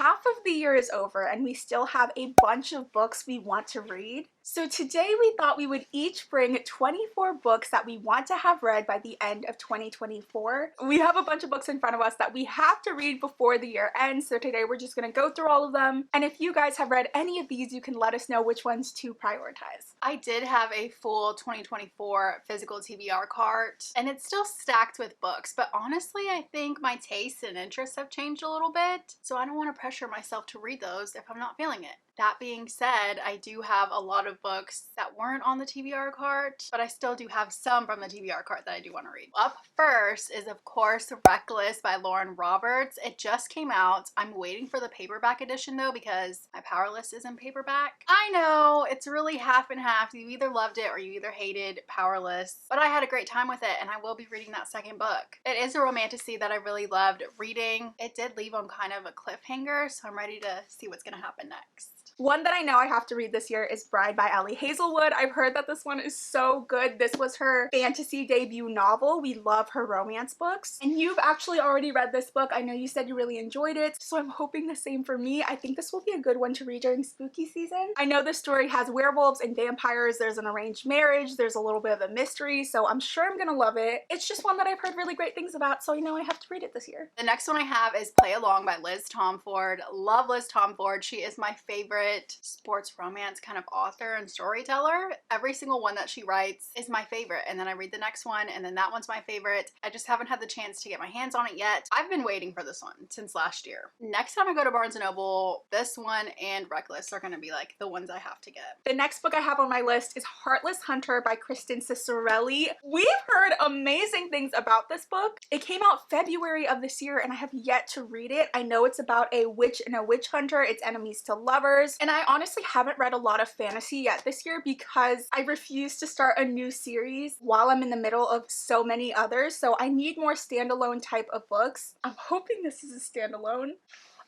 half of the year is over and we still have a bunch of books we want to read. So today we thought we would each bring 24 books that we want to have read by the end of 2024. We have a bunch of books in front of us that we have to read before the year ends, so today we're just going to go through all of them. And if you guys have read any of these, you can let us know which ones to prioritize. I did have a full 2024 physical TBR cart, and it's still stacked with books, but honestly, I think my tastes and interests have changed a little bit, so I don't want to pressure myself to read those if I'm not feeling it. That being said, I do have a lot of books that weren't on the TBR cart, but I still do have some from the TBR cart that I do want to read. Up first is, of course, Reckless by Lauren Roberts. It just came out. I'm waiting for the paperback edition though because my Powerless is in paperback. I know, it's really half and half. You either loved it or you either hated Powerless, but I had a great time with it and I will be reading that second book. It is a romantasy that I really loved reading. It did leave on kind of a cliffhanger, so I'm ready to see what's going to happen next. One that I know I have to read this year is Bride by Ellie Hazelwood. I've heard that this one is so good. This was her fantasy debut novel. We love her romance books. And you've actually already read this book. I know you said you really enjoyed it, so I'm hoping the same for me. I think this will be a good one to read during spooky season. I know this story has werewolves and vampires. There's an arranged marriage. There's a little bit of a mystery, so I'm sure I'm gonna love it. It's just one that I've heard really great things about, so I know I have to read it this year. The next one I have is Play Along by Liz Tomford. Love Liz Tomford. She is my favorite sports romance kind of author and storyteller. Every single one that she writes is my favorite, and then I read the next one and then that one's my favorite. I just haven't had the chance to get my hands on it yet. I've been waiting for this one since last year. Next time I go to Barnes & Noble, this one and Reckless are going to be like the ones I have to get. The next book I have on my list is Heartless Hunter by Kristen Cicerelli. We've heard amazing things about this book. It came out February of this year and I have yet to read it. I know it's about a witch and a witch hunter. It's enemies to lovers, and I honestly haven't read a lot of fantasy yet this year because I refuse to start a new series while I'm in the middle of so many others, so I need more standalone type of books. I'm hoping this is a standalone.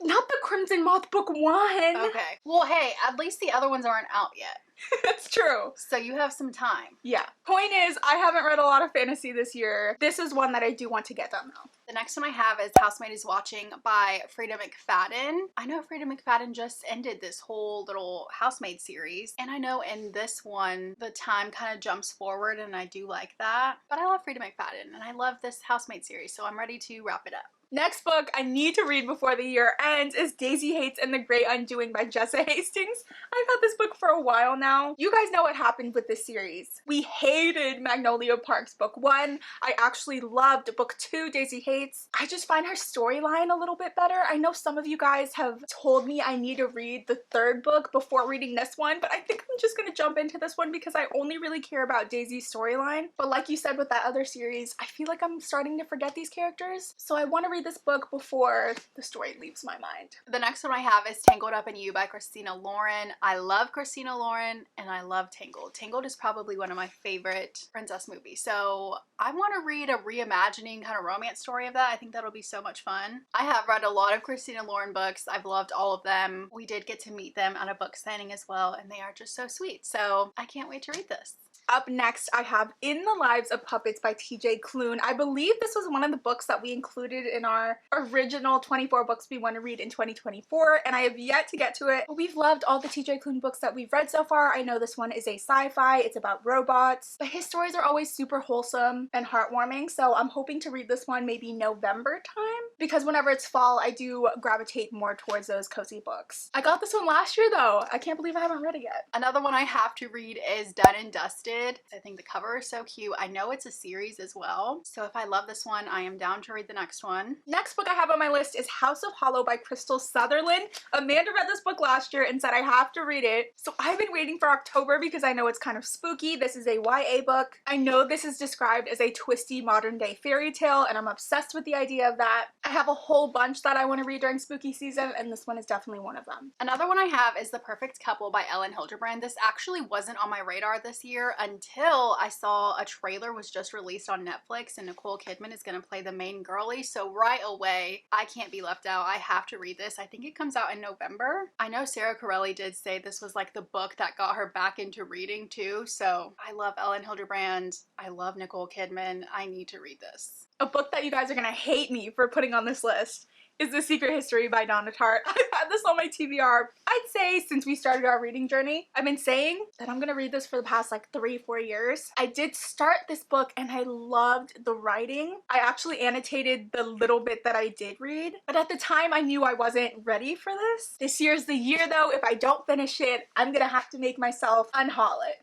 Not the Crimson Moth book 1! Okay. Well, hey, at least the other ones aren't out yet. That's true. So you have some time. Yeah. Point is, I haven't read a lot of fantasy this year. This is one that I do want to get done though. The next one I have is Housemaid is Watching by Frida McFadden. I know Frida McFadden just ended this whole little Housemaid series, and I know in this one the time kind of jumps forward and I do like that. But I love Frida McFadden and I love this Housemaid series, so I'm ready to wrap it up. Next book I need to read before the year ends is Daisy Hates and the Great Undoing by Jessa Hastings. I've had this book for a while now. You guys know what happened with this series. We hated Magnolia Park's book 1. I actually loved book 2, Daisy Hates. I just find her storyline a little bit better. I know some of you guys have told me I need to read the third book before reading this one, but I think I'm just gonna jump into this one because I only really care about Daisy's storyline. But like you said with that other series, I feel like I'm starting to forget these characters, so I want to read this book before the story leaves my mind. The next one I have is Tangled Up in You by Christina Lauren. I love Christina Lauren and I love Tangled. Tangled is probably one of my favorite princess movies, so I want to read a reimagining kind of romance story of that. I think that'll be so much fun. I have read a lot of Christina Lauren books. I've loved all of them. We did get to meet them at a book signing as well, and they are just so sweet, so I can't wait to read this. Up next, I have In the Lives of Puppets by TJ Klune. I believe this was one of the books that we included in our original 24 books we want to read in 2024, and I have yet to get to it. But we've loved all the TJ Klune books that we've read so far. I know this one is a sci-fi. It's about robots, but his stories are always super wholesome and heartwarming, so I'm hoping to read this one maybe November time, because whenever it's fall, I do gravitate more towards those cozy books. I got this one last year though. I can't believe I haven't read it yet. Another one I have to read is Done and Dusted. I think the cover is so cute. I know it's a series as well, so if I love this one, I am down to read the next one. Next book I have on my list is House of Hollow by Crystal Sutherland. Amanda read this book last year and said I have to read it, so I've been waiting for October because I know it's kind of spooky. This is a YA book. I know this is described as a twisty modern day fairy tale, and I'm obsessed with the idea of that. I have a whole bunch that I want to read during spooky season, and this one is definitely one of them. Another one I have is The Perfect Couple by Ellen Hildebrand. This actually wasn't on my radar this year until I saw a trailer was just released on Netflix and Nicole Kidman is going to play the main girlie, so right away I can't be left out. I have to read this. I think it comes out in November. I know Sarah Corelli did say this was like the book that got her back into reading too, so I love Ellen Hildebrand. I love Nicole Kidman. I need to read this. A book that you guys are gonna hate me for putting on this list is The Secret History by Donna Tartt. I've had this on my TBR, I'd say, since we started our reading journey. I've been saying that I'm gonna read this for the past like 3-4 years. I did start this book and I loved the writing. I actually annotated the little bit that I did read, but at the time I knew I wasn't ready for this. This year's the year though. If I don't finish it, I'm gonna have to make myself unhaul it.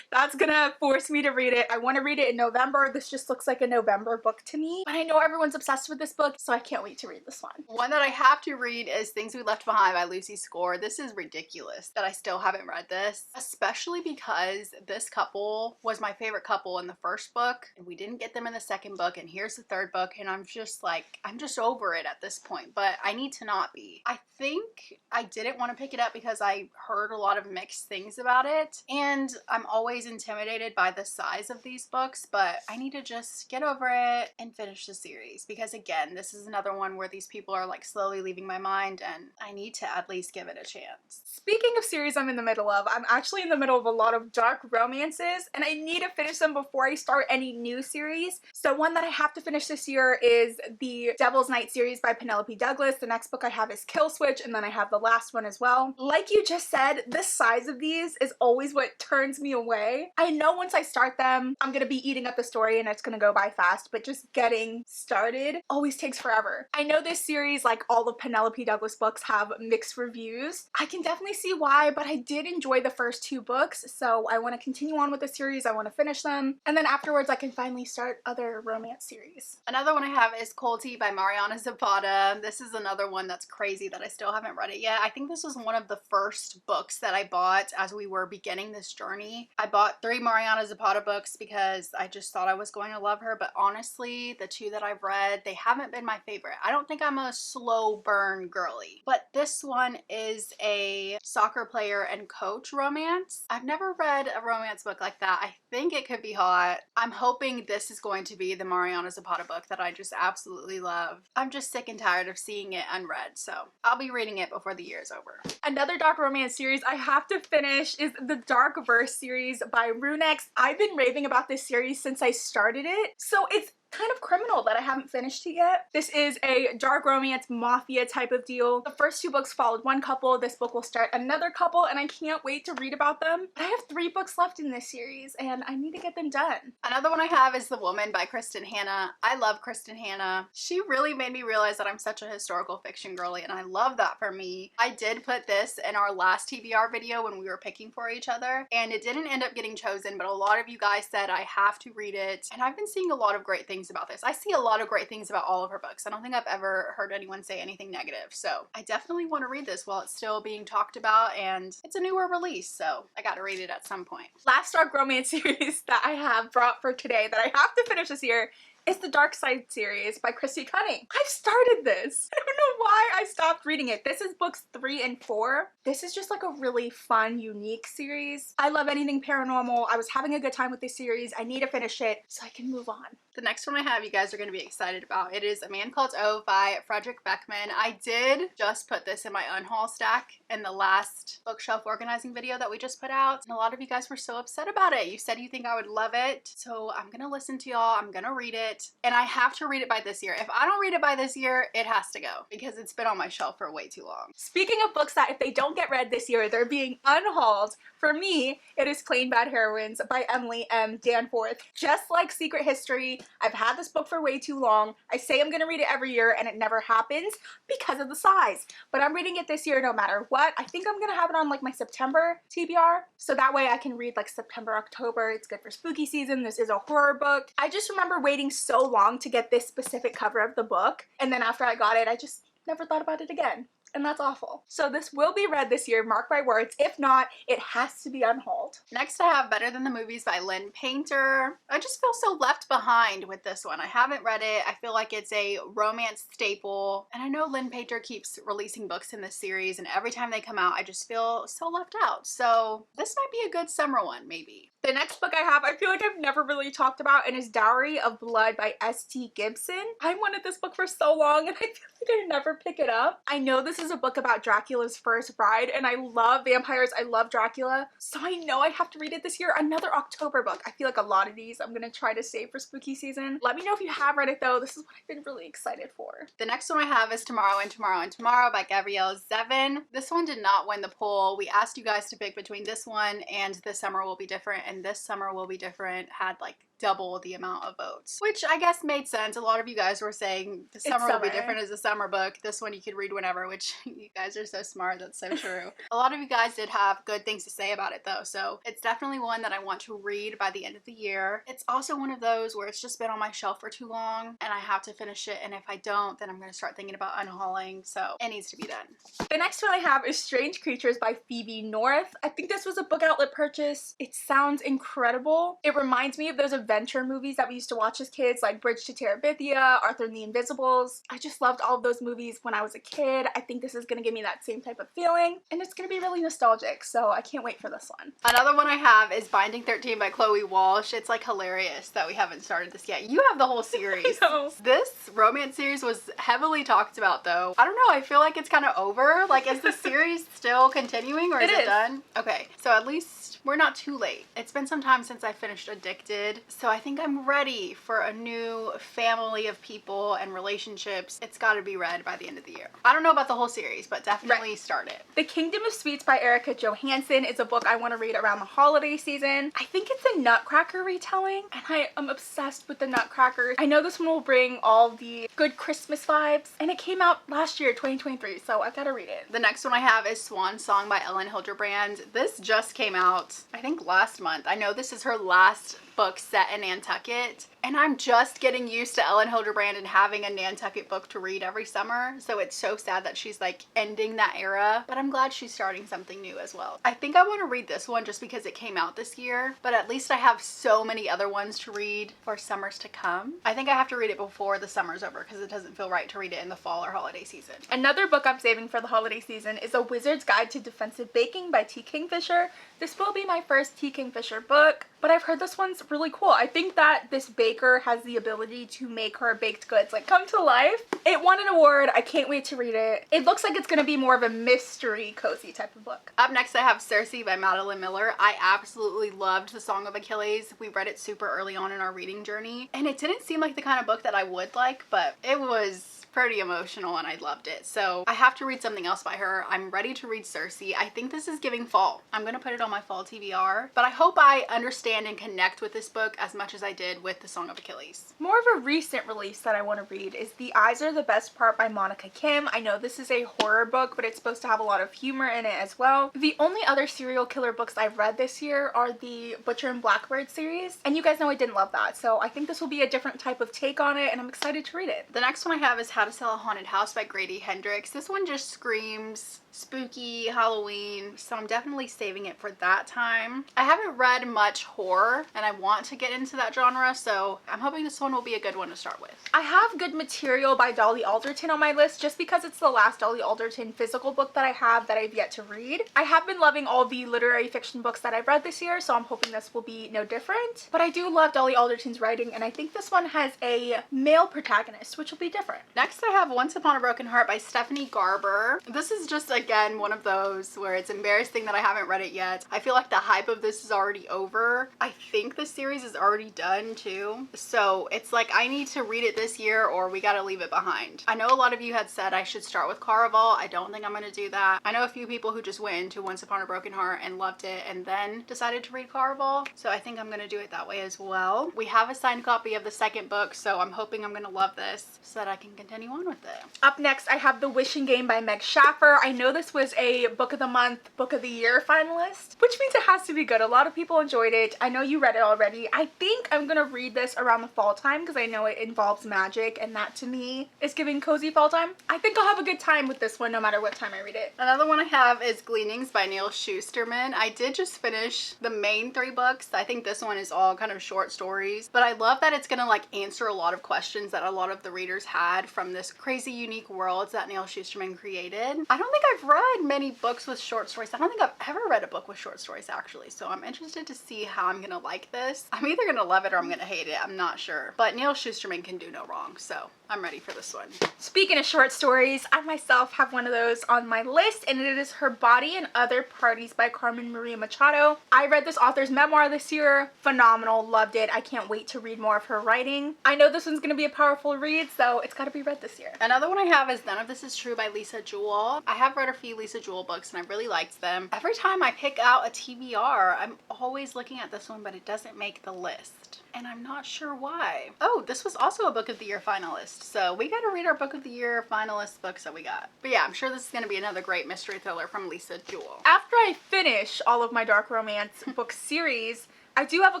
That's gonna force me to read it. I want to read it in November. This just looks like a November book to me, but I know everyone's obsessed with this book, so I can't wait to read this one. One that I have to read is Things We Left Behind by Lucy Score. This is ridiculous that I still haven't read this, especially because this couple was my favorite couple in the first book, and we didn't get them in the second book, and here's the third book, and I'm just over it at this point, but I need to not be. I think I didn't want to pick it up because I heard a lot of mixed things about it, and I'm always intimidated by the size of these books, but I need to just get over it and finish the series because, again, this is another one where these people are like slowly leaving my mind and I need to at least give it a chance. Speaking of series I'm in the middle of, I'm actually in the middle of a lot of dark romances and I need to finish them before I start any new series. So one that I have to finish this year is the Devil's Night series by Penelope Douglas. The next book I have is Kill Switch, and then I have the last one as well. Like you just said, the size of these is always what turns me away. I know once I start them, I'm gonna be eating up the story and it's gonna go by fast, but just getting started always takes forever. I know this series, like all of Penelope Douglas books, have mixed reviews. I can definitely see why, but I did enjoy the first 2 books, so I want to continue on with the series. I want to finish them, and then afterwards I can finally start other romance series. Another one I have is Cold Tea by Mariana Zapata. This is another one that's crazy that I still haven't read it yet. I think this was one of the first books that I bought as we were beginning this journey. I bought 3 Mariana Zapata books because I just thought I was going to love her, but honestly, the 2 that I've read, they haven't been my favorite. I don't think I'm a slow burn girly, but this one is a soccer player and coach romance. I've never read a romance book like that. I think it could be hot. I'm hoping this is going to be the Mariana Zapata book that I just absolutely love. I'm just sick and tired of seeing it unread, so I'll be reading it before the year is over. Another dark romance series I have to finish is the Dark Verse series by Runex. I've been raving about this series since I started it, so it's kind of criminal that I haven't finished it yet. This is a dark romance mafia type of deal. The first 2 books followed one couple. This book will start another couple and I can't wait to read about them. But I have 3 books left in this series and I need to get them done. Another one I have is The Woman by Kristen Hanna. I love Kristen Hanna. She really made me realize that I'm such a historical fiction girly and I love that for me. I did put this in our last TBR video when we were picking for each other and it didn't end up getting chosen, but a lot of you guys said I have to read it, and I've been seeing a lot of great things about this. I see a lot of great things about all of her books. I don't think I've ever heard anyone say anything negative, so I definitely want to read this while it's still being talked about, and it's a newer release, so I gotta read it at some point. Last dark romance series that I have brought for today that I have to finish this year is the Dark Side series by Christy Cunning. I've started this. I don't know why I stopped reading it. This is books 3 and 4. This is just like a really fun, unique series. I love anything paranormal. I was having a good time with this series. I need to finish it so I can move on. The next one I have you guys are going to be excited about. It is A Man Called Ove by Frederick Beckman. I did just put this in my unhaul stack in the last bookshelf organizing video that we just put out, and a lot of you guys were so upset about it. You said you think I would love it, so I'm going to listen to y'all. I'm going to read it, and I have to read it by this year. If I don't read it by this year, it has to go because it's been on my shelf for way too long. Speaking of books that if they don't get read this year, they're being unhauled, for me, it is Plain Bad Heroines by Emily M. Danforth. Just like Secret History, I've had this book for way too long. I say I'm gonna read it every year and it never happens because of the size. But I'm reading it this year no matter what. I think I'm gonna have it on like my September TBR. So that way I can read like September, October. It's good for spooky season. This is a horror book. I just remember waiting so long to get this specific cover of the book. And then after I got it, I just never thought about it again. And that's awful. So this will be read this year, mark my words. If not, it has to be unhauled. Next I have Better Than the Movies by Lynn Painter. I just feel so left behind with this one. I haven't read it. I feel like it's a romance staple. And I know Lynn Painter keeps releasing books in this series, and every time they come out, I just feel so left out. So this might be a good summer one, maybe. The next book I have, I feel like I've never really talked about, and is Dowry of Blood by S.T. Gibson. I wanted this book for so long, and I feel like I never pick it up. I know this is a book about Dracula's first bride, and I love vampires. I love Dracula, so I know I have to read it this year. Another October book. I feel like a lot of these I'm gonna try to save for spooky season. Let me know if you have read it though. This is what I've been really excited for. The next one I have is Tomorrow and Tomorrow and Tomorrow by Gabrielle Zevin. This one did not win the poll. We asked you guys to pick between this one and This Summer Will Be Different, and This Summer Will Be Different had like double the amount of votes, which I guess made sense. A lot of you guys were saying The Summer Will Be Different is a summer book. This one you could read whenever, which you guys are so smart. That's so true. A lot of you guys did have good things to say about it though, so it's definitely one that I want to read by the end of the year. It's also one of those where it's just been on my shelf for too long and I have to finish it, and if I don't, then I'm going to start thinking about unhauling, so it needs to be done. The next one I have is Strange Creatures by Phoebe North. I think this was a book outlet purchase. It sounds incredible. It reminds me of those adventure movies that we used to watch as kids, like Bridge to Terabithia, Arthur and the Invisibles. I just loved all of those movies when I was a kid. I think this is going to give me that same type of feeling, and it's going to be really nostalgic, so I can't wait for this one. Another one I have is Binding 13 by Chloe Walsh. It's like hilarious that we haven't started this yet. You have the whole series. I know. This romance series was heavily talked about though. I don't know, I feel like it's kind of over. Like, is the series still continuing, or is it done? Okay, so at least we're not too late. It's been some time since I finished Addicted, so I think I'm ready for a new family of people and relationships. It's got to be read by the end of the year. I don't know about the whole series, but definitely start it. The Kingdom of Sweets by Erica Johansson is a book I want to read around the holiday season. I think it's a Nutcracker retelling, and I am obsessed with the Nutcrackers. I know this one will bring all the good Christmas vibes, and it came out last year, 2023, so I gotta read it. The next one I have is Swan Song by Ellen Hilderbrand. This just came out, I think, last month. I know this is her last book set in Nantucket, and I'm just getting used to Ellen Hilderbrand and having a Nantucket book to read every summer, so it's so sad that she's like ending that era, but I'm glad she's starting something new as well. I think I want to read this one just because it came out this year, but at least I have so many other ones to read for summers to come. I think I have to read it before the summer's over because it doesn't feel right to read it in the fall or holiday season. Another book I'm saving for the holiday season is A Wizard's Guide to Defensive Baking by T. Kingfisher. This will be my first T. Kingfisher book, but I've heard this one's really cool. I think that this baker has the ability to make her baked goods like come to life. It won an award. I can't wait to read it. It looks like it's going to be more of a mystery cozy type of book. Up next I have Circe by Madeline Miller. I absolutely loved The Song of Achilles. We read it super early on in our reading journey, and it didn't seem like the kind of book that I would like, but it was pretty emotional and I loved it. So I have to read something else by her. I'm ready to read Circe. I think this is giving fall. I'm gonna put it on my fall TBR, but I hope I understand and connect with this book as much as I did with The Song of Achilles. More of a recent release that I want to read is The Eyes Are the Best Part by Monica Kim. I know this is a horror book, but it's supposed to have a lot of humor in it as well. The only other serial killer books I've read this year are the Butcher and Blackbird series, and you guys know I didn't love that, so I think this will be a different type of take on it, and I'm excited to read it. The next one I have is How to Sell a Haunted House by Grady Hendrix. This one just screams spooky Halloween, so I'm definitely saving it for that time. I haven't read much horror and I want to get into that genre, so I'm hoping this one will be a good one to start with. I have Good Material by Dolly Alderton on my list just because it's the last Dolly Alderton physical book that I have that I've yet to read. I have been loving all the literary fiction books that I've read this year, so I'm hoping this will be no different. But I do love Dolly Alderton's writing, and I think this one has a male protagonist, which will be different. Next I have Once Upon a Broken Heart by Stephanie Garber. This is just again one of those where it's embarrassing that I haven't read it yet. I feel like the hype of this is already over. I think the series is already done too, so it's like I need to read it this year or we gotta leave it behind. I know a lot of you had said I should start with Caraval. I don't think I'm gonna do that. I know a few people who just went into Once Upon a Broken Heart and loved it and then decided to read Caraval, so I think I'm gonna do it that way as well. We have a signed copy of the second book, so I'm hoping I'm gonna love this so that I can continue on with it. Up next I have The Wishing Game by Meg Schaffer. I know this was a Book of the Month, Book of the Year finalist, which means it has to be good. A lot of people enjoyed it. I know you read it already. I think I'm gonna read this around the fall time because I know it involves magic, and that to me is giving cozy fall time. I think I'll have a good time with this one no matter what time I read it. Another one I have is Gleanings by Neil Schusterman. I did just finish the main 3 books. I think this one is all kind of short stories, but I love that it's gonna like answer a lot of questions that a lot of the readers had from from this crazy unique world that Neil Shusterman created. I don't think I've read many books with short stories. I don't think I've ever read a book with short stories actually, so I'm interested to see how I'm gonna like this. I'm either gonna love it or I'm gonna hate it. I'm not sure. But Neil Shusterman can do no wrong, so I'm ready for this one. Speaking of short stories, I myself have one of those on my list, and it is Her Body and Other Parties by Carmen Maria Machado. I read this author's memoir this year. Phenomenal. Loved it. I can't wait to read more of her writing. I know this one's going to be a powerful read, so it's got to be read this year. Another one I have is None of This Is True by Lisa Jewell. I have read a few Lisa Jewell books and I really liked them. Every time I pick out a TBR, I'm always looking at this one, but it doesn't make the list. And I'm not sure why. Oh, this was also a Book of the Year finalist. So we got to read our Book of the Year finalist books that we got. But yeah, I'm sure this is going to be another great mystery thriller from Lisa Jewell. After I finish all of my dark romance book series, I do have a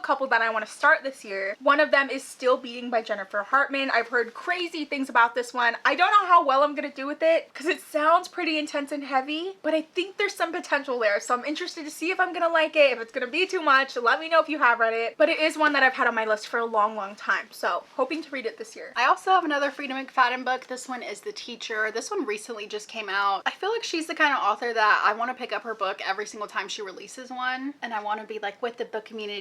couple that I want to start this year. One of them is Still Beating by Jennifer Hartman. I've heard crazy things about this one. I don't know how well I'm going to do with it because it sounds pretty intense and heavy, but I think there's some potential there. So I'm interested to see if I'm going to like it. If it's going to be too much, let me know if you have read it. But it is one that I've had on my list for a long, long time. So hoping to read it this year. I also have another Frida McFadden book. This one is The Teacher. This one recently just came out. I feel like she's the kind of author that I want to pick up her book every single time she releases one. And I want to be like with the book community,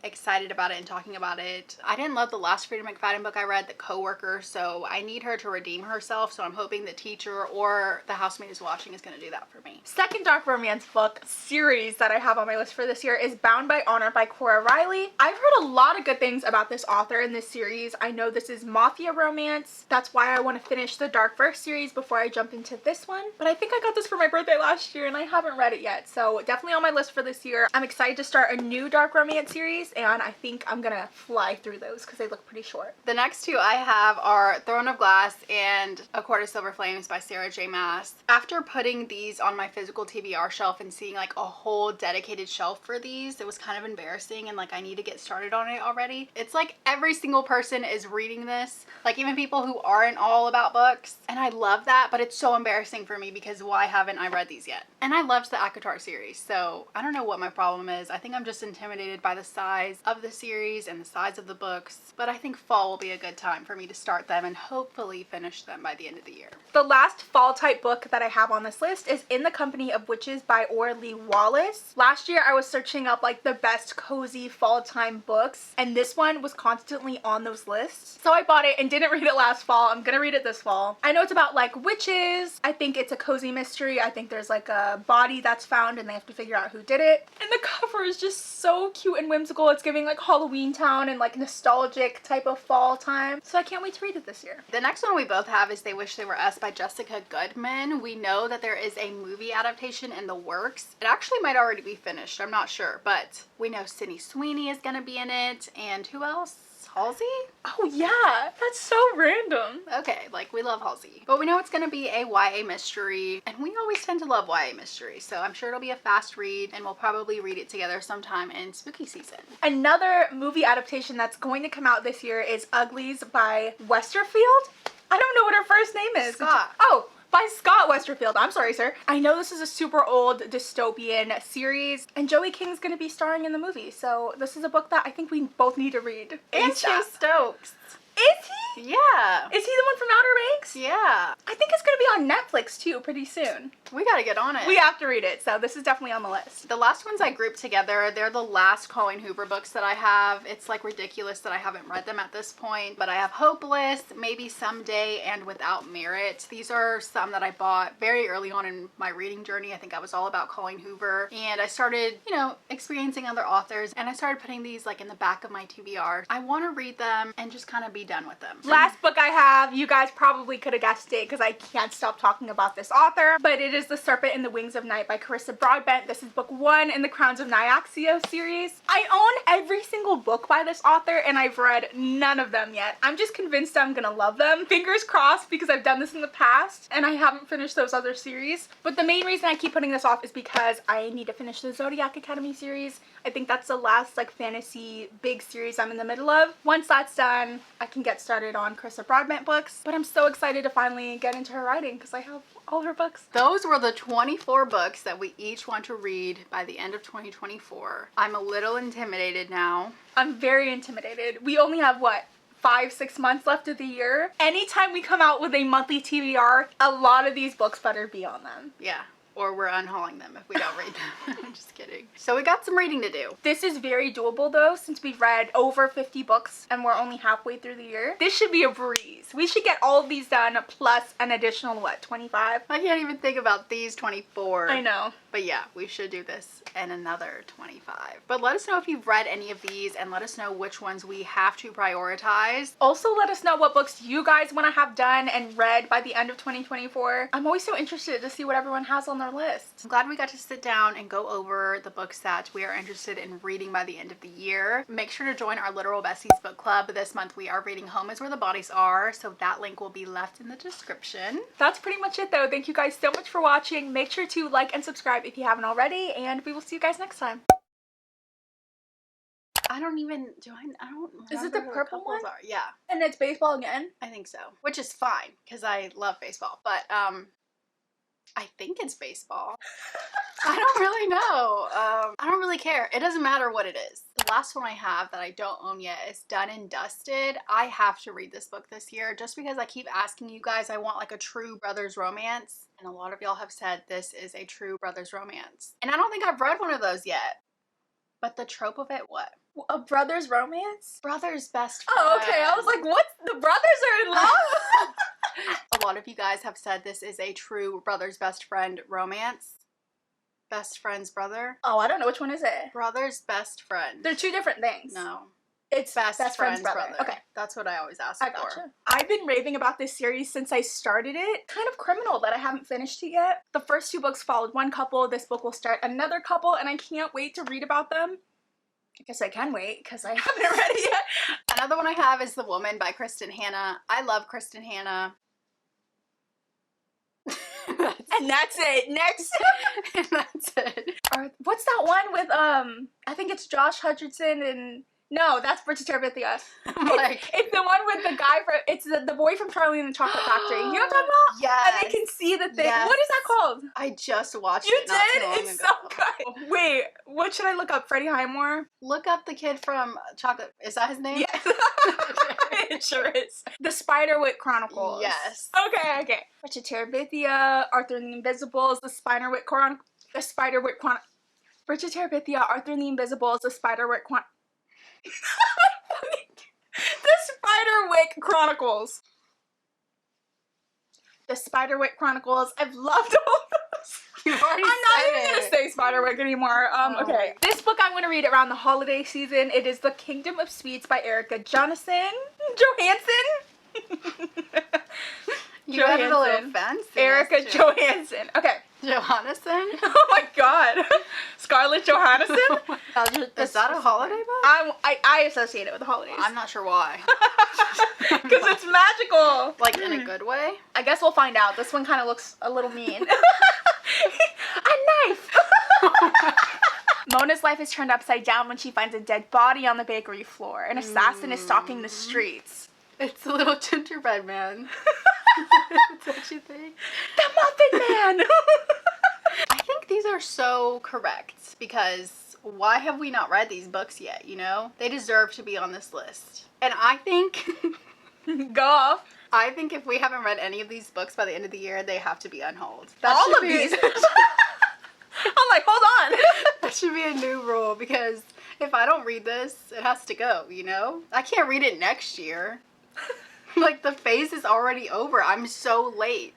excited about it and talking about it. I didn't love the last Frida McFadden book I read, The Coworker, so I need her to redeem herself, so I'm hoping The Teacher or The Housemaid Is Watching is going to do that for me. Second dark romance book series that I have on my list for this year is Bound by Honor by Cora Riley. I've heard a lot of good things about this author in this series. I know this is mafia romance. That's why I want to finish the Dark Verse series before I jump into this one. But I think I got this for my birthday last year and I haven't read it yet, so definitely on my list for this year. I'm excited to start a new dark romance series, and I think I'm gonna fly through those because they look pretty short. The next two I have are Throne of Glass and A Court of Silver Flames by Sarah J. Maas. After putting these on my physical TBR shelf and seeing like a whole dedicated shelf for these, it was kind of embarrassing and like I need to get started on it already. It's like every single person is reading this, like even people who aren't all about books, and I love that, but it's so embarrassing for me because why haven't I read these yet? And I loved the ACOTAR series, so I don't know what my problem is. I think I'm just intimidated by the size of the series and the size of the books, but I think fall will be a good time for me to start them and hopefully finish them by the end of the year. The last fall type book that I have on this list is In the Company of Witches by Orly Wallace. Last year I was searching up like the best cozy fall time books, and this one was constantly on those lists. So I bought it and didn't read it last fall. I'm gonna read it this fall. I know it's about like witches. I think it's a cozy mystery. I think there's like a body that's found and they have to figure out who did it. And the cover is just so cute and whimsical. It's giving like Halloween Town and like nostalgic type of fall time. So I can't wait to read it this year. The next one we both have is They Wish They Were Us by Jessica Goodman. We know that there is a movie adaptation in the works. It actually might already be finished. I'm not sure, but we know Sydney Sweeney is going to be in it. And who else? Halsey? Oh yeah, that's so random. Okay, like we love Halsey. But we know it's going to be a YA mystery, and we always tend to love YA mysteries, so I'm sure it'll be a fast read, and we'll probably read it together sometime in spooky season. Another movie adaptation that's going to come out this year is Uglies by Westerfield. I don't know what her first name is. Scott. Oh, by Scott Westerfield. I'm sorry, sir. I know this is a super old dystopian series, and Joey King's gonna be starring in the movie, so this is a book that I think we both need to read. And Chase Stokes. Is he? Yeah. Is he the one from Outer Banks? Yeah. I think it's gonna be on Netflix too pretty soon. We gotta get on it. We have to read it, so this is definitely on the list. The last ones I grouped together, they're the last Colleen Hoover books that I have. It's like ridiculous that I haven't read them at this point, but I have Hopeless, Maybe Someday, and Without Merit. These are some that I bought very early on in my reading journey. I think I was all about Colleen Hoover, and I started, you know, experiencing other authors, and I started putting these like in the back of my TBR. I want to read them and just kind of be done with them. Last book I have, you guys probably could have guessed it because I can't stop talking about this author, but it is The Serpent and the Wings of Night by Carissa Broadbent. This is book 1 in the Crowns of Nyaxia series. I own every single book by this author and I've read none of them yet. I'm just convinced I'm gonna love them. Fingers crossed, because I've done this in the past and I haven't finished those other series. But the main reason I keep putting this off is because I need to finish the Zodiac Academy series. I think that's the last like fantasy big series I'm in the middle of. Once that's done, I can get started on Carissa Broadbent books. But I'm so excited to finally get into her writing because I have all her books. Those were the 24 books that we each want to read by the end of 2024. I'm a little intimidated now. I'm very intimidated. We only have what? 5-6 months left of the year. Anytime we come out with a monthly TBR, a lot of these books better be on them. Yeah. Or we're unhauling them if we don't read them. I'm just kidding. So we got some reading to do. This is very doable though, since we've read over 50 books and we're only halfway through the year. This should be a breeze. We should get all of these done plus an additional, what, 25? I can't even think about these 24. I know. But yeah, we should do this and another 25. But let us know if you've read any of these and let us know which ones we have to prioritize. Also, let us know what books you guys want to have done and read by the end of 2024. I'm always so interested to see what everyone has on their list. I'm glad we got to sit down and go over the books that we are interested in reading by the end of the year. Make sure to join our Literal Besties Book Club. This month we are reading Home is Where the Bodies Are, so that link will be left in the description. That's pretty much it though. Thank you guys so much for watching. Make sure to like and subscribe if you haven't already, and we will see you guys next time. I don't remember. Is it the who purple couples one? Are. Yeah, And it's baseball again? I think so. Which is fine because I love baseball, but I think it's baseball. I don't really know. I don't really care. It doesn't matter what it is. The last one I have that I don't own yet is Done and Dusted. I have to read this book this year just because I keep asking you guys. I want like a true brothers romance, and a lot of y'all have said this is a true brothers romance. And I don't think I've read one of those yet. But the trope of it, what? A brother's romance? Brother's best friend. Oh, okay. I was like, what? The brothers are in love? A lot of you guys have said this is a true brother's best friend romance. Best friend's brother. Oh, I don't know. Which one is it? Brother's best friend. They're two different things. No. It's Best friend's brother. Okay. That's what I always ask I for. gotcha. I've been raving about this series since I started it. Kind of criminal that I haven't finished it yet. The first 2 books followed one couple. This book will start another couple, and I can't wait to read about them. I guess I can wait because I haven't read it yet. Another one I have is The Woman by Kristen Hanna. I love Kristen Hanna. And that's it. Next. And that's it. Or what's that one with I think it's Josh Hutcherson and no, that's Bridget Terabithia. It's the one with the guy from it's the boy from Charlie and the Chocolate Factory. You know what I'm talking about? Yes. And they can see the thing. Yes. What is that called? I just watched You it not too did? long It's ago. so good. Wait, what should I look up? Freddie Highmore? Look up the kid from Chocolate. Is that his name? Yes. It sure is. The Spiderwick Chronicles. Yes. Okay. Bridget Terabithia, Arthur and the Invisibles, the Spiderwick Chronicles. Bridget Terabithia, Arthur and the Invisibles, the Spiderwick The Spiderwick Chronicles. The Spiderwick Chronicles. I've loved all those. You've already I'm not said even it. gonna say Spiderwick anymore. Okay. This book I want to read around the holiday season. It is The Kingdom of Sweets by Erica Johansson. You got it a little fancy. Erica Johansson. Okay. Johannesson? Oh my god. Scarlett Johansson? Is that a holiday book? I associate it with the holidays. I'm not sure why. Because it's magical. Like in a good way? I guess we'll find out. This one kind of looks a little mean. A knife! Mona's life is turned upside down when she finds a dead body on the bakery floor. An assassin is stalking the streets. It's a little gingerbread man. Is that what you think? The Muffin Man! I think these are so correct because why have we not read these books yet, you know? They deserve to be on this list. And I think... Go off. I think if we haven't read any of these books by the end of the year, they have to be unhauled. All of these? I'm like, hold on. That should be a new rule because if I don't read this, it has to go, you know? I can't read it next year. Like, the phase is already over. I'm so late.